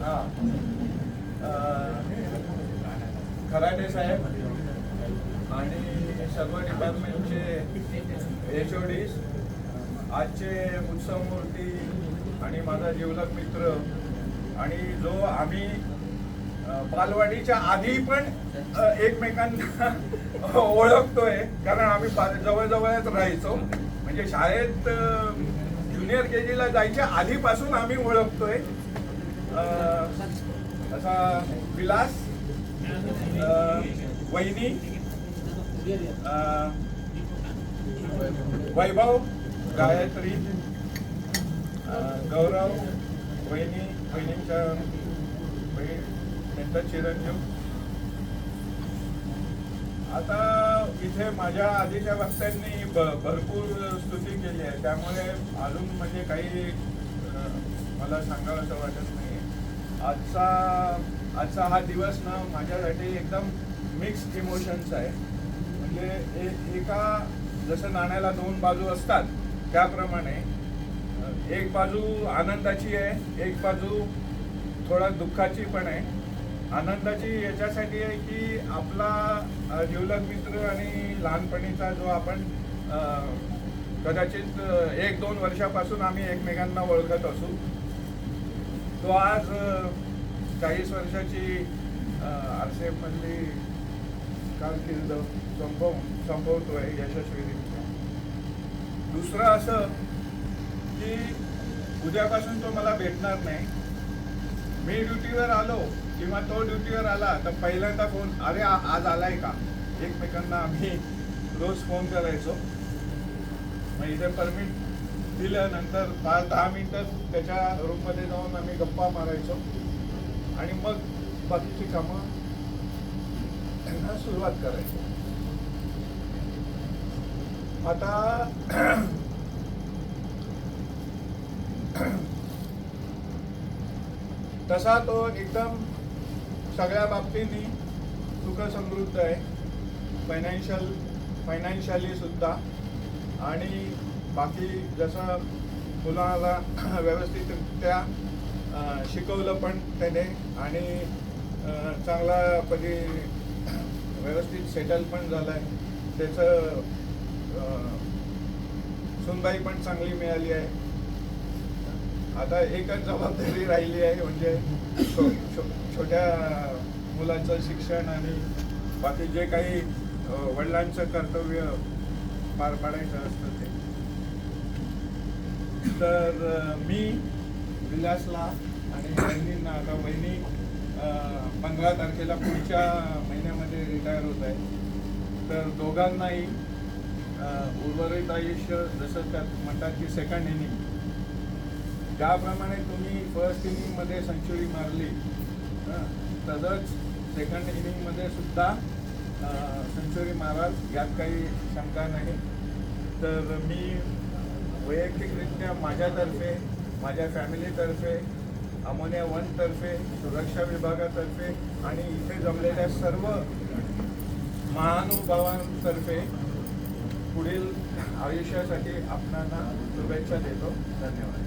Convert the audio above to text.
हा खराटे साहेब आणि सर्व डिपार्टमेंटचे HODs, आजचे उत्सव मूर्ती आणि माझा जिवलग मित्र आणि जो आम्ही बालवाडीच्या आधी पण एकमेकांना ओळखतोय, कारण आम्ही जवळजवळच राहायचो. म्हणजे शाळेत ज्युनियर KG ला जायच्या आधीपासून आम्ही ओळखतोय. असा विलास, वहिनी, वैभव, गायत्री, गौरव, वहिनींच्या बहीण, त्यांचा चिरंजीव. आता इथे माझ्या आधीच्या वक्त्यांनी भरपूर स्तुती केली आहे, त्यामुळे अजून म्हणजे काही मला सांगावं असं वाटत नाही. आजचा हा दिवस ना माझ्यासाठी एकदम मिक्स्ड इमोशन्स आहे. म्हणजे एका जसं नाण्याला दोन बाजू असतात त्याप्रमाणे एक बाजू आनंदाची आहे, एक बाजू थोडा दुःखाची पण आहे. आनंदाची याच्यासाठी आहे की आपला जिवलग मित्र आणि लहानपणीचा जो आपण कदाचित 1-2 वर्षापासून आम्ही एकमेकांना ओळखत असू, तो आज 40 वर्षाची RCF मधली कारकीर्द संपवतोय यशस्वीरित्या. दुसरं असं की उद्यापासून तो मला भेटणार नाही. मी ड्युटीवर आलो किंवा तो ड्युटीवर आला तर पहिल्यांदा फोन, अरे आज आलाय का, एकमेकांना आम्ही रोज फोन करायचो. मग इथे परमिट दिल्यानंतर 5-10 मिनिटं त्याच्या रूममध्ये जाऊन आम्ही गप्पा मारायचो आणि मग बाकीची कामं त्यांना सुरुवात करायचो. आता तसा तो एकदम सगळ्या बाबतींनी सुखसमृद्ध आहे, फायनान्शियली सुद्धा. आणि बाकी जसं मुलाला व्यवस्थितरित्या शिकवलं पण त्याने आणि चांगल्यापैकी व्यवस्थित सेटल पण झालं आहे. त्याचं सुनबाई पण चांगली मिळाली आहे. आता एकच जबाबदारी राहिली आहे, म्हणजे छोट्या मुलाचं शिक्षण आणि बाकी जे काही वडिलांचं कर्तव्य पार पाडायचं असतं ते. तर मी विलासला आणि वहिनींना, आता वहिनी 15 तारखेला पुढच्या महिन्यामध्ये रिटायर होत आहे, तर दोघांनाही उर्वरित आयुष्य, जसं त्यात म्हणतात की सेकंड इनिंग, ज्याप्रमाणे तुम्ही फर्स्ट इनिंगमध्ये सेंचुरी मारली तसंच सेकंड इनिंगमध्ये सुद्धा सेंचुरी माराल, यात काही शंका नाही. तर मी वैयक्तिकरित्या माझ्यातर्फे, माझ्या फॅमिलीतर्फे, अमोनिया 1 तर्फे, सुरक्षा विभागातर्फे आणि इथे जमलेल्या सर्व महानुभावांतर्फे पुढील आयुष्यासाठी आपणाला शुभेच्छा देतो. धन्यवाद.